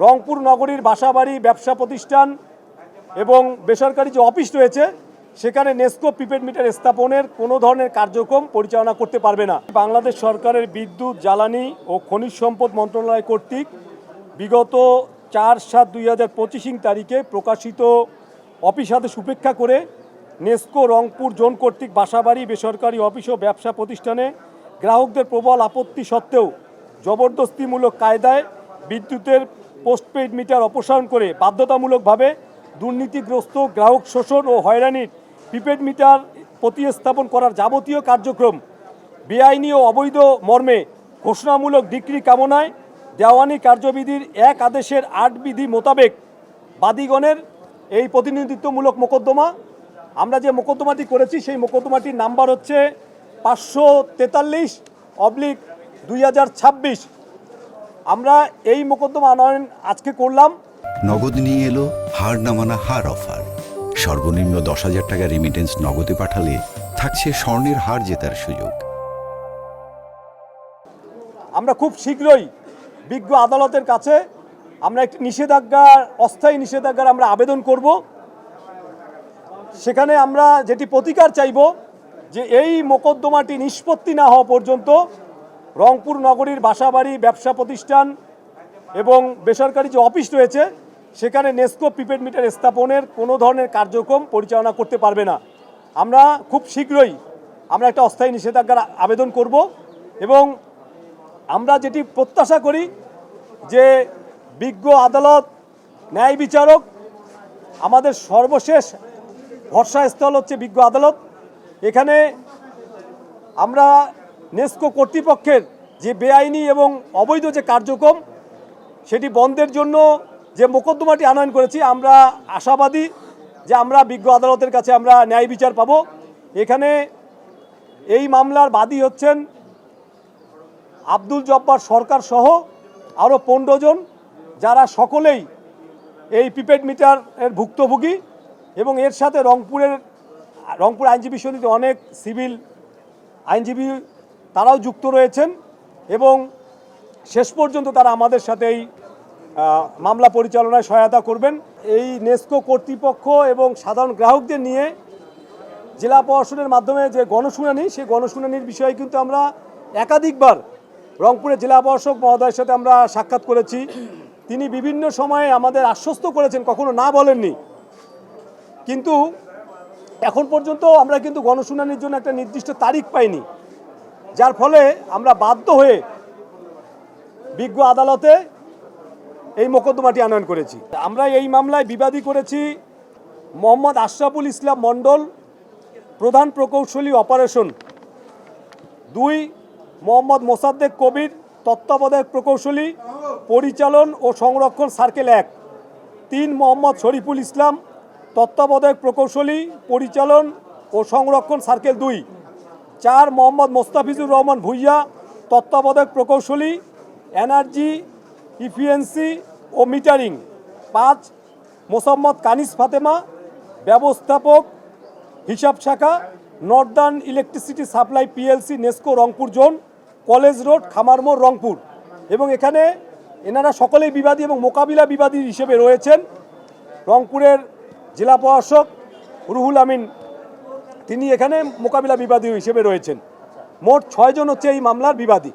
রংপুর নগরীর বাসাবাড়ি, ব্যবসা প্রতিষ্ঠান এবং বেসরকারি যে অফিস রয়েছে সেখানে নেসকো প্রিপেড মিটার স্থাপনের কোনো ধরনের কার্যক্রম পরিচালনা করতে পারবে না। বাংলাদেশ সরকারের বিদ্যুৎ, জ্বালানি ও খনিজ সম্পদ মন্ত্রণালয় কর্তৃক বিগত 4/7/2025 তারিখে প্রকাশিত অফিস আদেশ উপেক্ষা করে নেসকো রংপুর জোন কর্তৃক বাসাবাড়ি, বেসরকারি অফিস ও ব্যবসা প্রতিষ্ঠানে গ্রাহকদের প্রবল আপত্তি সত্ত্বেও জবরদস্তিমূলক কায়দায় বিদ্যুতের পোস্টপেইড মিটার অপসারণ করে বাধ্যতামূলকভাবে দুর্নীতিগ্রস্ত, গ্রাহক শোষণ ও হয়রানির প্রিপেড মিটার প্রতিস্থাপন করার যাবতীয় কার্যক্রম বেআইনি ও অবৈধ মর্মে ঘোষণামূলক ডিক্রি কামনায় দেওয়ানি কার্যবিধির এক আদেশের 8 বিধি মোতাবেক বাদীগণের এই প্রতিনিধিত্বমূলক মোকদ্দমা, আমরা যে মোকদ্দমাটি করেছি সেই মোকদ্দমাটির নাম্বার হচ্ছে 543/2026। আমরা এই মোকদ্দমা আনয়ন আজকে করলাম। নগদ নিয়ে এলো হার না মানা হার অফার। সর্বনিম্ন 10,000 টাকা রেমিটেন্স নগদে পাঠালে থাকছে স্বর্ণের হার জেতার সুযোগ। আমরা খুব শীঘ্রই বিজ্ঞ আদালতের কাছে আমরা একটি অস্থায়ী নিষেধাজ্ঞার আমরা আবেদন করব। সেখানে আমরা যেটি প্রতিকার চাইব যে এই মোকদ্দমাটি নিষ্পত্তি না হওয়া পর্যন্ত রংপুর নগরীর বাসাবাড়ি, ব্যবসা প্রতিষ্ঠান এবং বেসরকারি যে অফিস রয়েছে সেখানে নেসকো প্রিপেড মিটার স্থাপনের কোনো ধরনের কার্যক্রম পরিচালনা করতে পারবে না। আমরা খুব শীঘ্রই আমরা একটা অস্থায়ী নিষেধাজ্ঞার আবেদন করব এবং আমরা যেটি প্রত্যাশা করি যে বিজ্ঞ আদালত, ন্যায় বিচারক, আমাদের সর্বশেষ ভরসাস্থল হচ্ছে বিজ্ঞ আদালত। এখানে আমরা নেসকো কর্তৃপক্ষের যে বেআইনি এবং অবৈধ যে কার্যক্রম সেটি বন্ধের জন্য যে মোকদ্দমাটি আনয়ন করেছি, আমরা আশাবাদী যে আমরা বিজ্ঞ আদালতের কাছে আমরা ন্যায় বিচার পাব। এখানে এই মামলার বাদী হচ্ছেন আব্দুল জব্বার সরকার সহ আরও 15 জন, যারা সকলেই এই প্রিপেড মিটারের ভুক্তভোগী এবং এর সাথে রংপুর আইনজীবী সমিতিতে অনেক সিভিল আইনজীবী তারাও যুক্ত রয়েছেন এবং শেষ পর্যন্ত তারা আমাদের সাথে এই মামলা পরিচালনায় সহায়তা করবেন। এই নেসকো কর্তৃপক্ষ এবং সাধারণ গ্রাহকদের নিয়ে জেলা প্রশাসনের মাধ্যমে যে গণশুনানি, সেই গণশুনানির বিষয়ে কিন্তু আমরা একাধিকবার রংপুরের জেলা প্রশাসক মহোদয়ের সাথে আমরা সাক্ষাৎ করেছি। তিনি বিভিন্ন সময়ে আমাদের আশ্বস্ত করেছেন, কখনো না বলেননি। কিন্তু এখন পর্যন্ত আমরা কিন্তু গণশুনানির জন্য একটা নির্দিষ্ট তারিখ পাইনি, যার ফলে আমরা বাধ্য হয়ে বিজ্ঞ আদালতে এই মোকদ্দমাটি আনয়ন করেছি। আমরা এই মামলায় বিবাদী করেছি মোহাম্মদ আশরাফুল ইসলাম মণ্ডল, প্রধান প্রকৌশলী অপারেশন; 2 মোহাম্মদ মোসাদ্দেক কবির, তত্ত্বাবধায়ক প্রকৌশলী, পরিচালন ও সংরক্ষণ সার্কেল 1; 3 মোহাম্মদ শরীফুল ইসলাম, তত্ত্বাবধায়ক প্রকৌশলী, পরিচালন ও সংরক্ষণ সার্কেল 2; 4 মোহাম্মদ মোস্তাফিজুর রহমান ভুইয়া, তত্ত্বাবধায়ক প্রকৌশলী, এনার্জি ইফিসিয়েন্সি ও মিটারিং; 5 মোসাম্মদ কানিস ফাতেমা, ব্যবস্থাপক, হিসাব শাখা, northern electricity supply PLC, NESCO Rangpur zone, college road, Khamarmor, Rangpur. এবং এখানে এনারা সকলেই বিবাদী এবং মোকাবিলা বিবাদী হিসেবে রয়েছেন রংপুরের জেলা প্রশাসক রুহুল আমিন, তিনি এখানে মোকাবিলা বিবাদী হিসেবে রয়েছেন। মোট 6 জন হচ্ছে এই মামলার বিবাদী।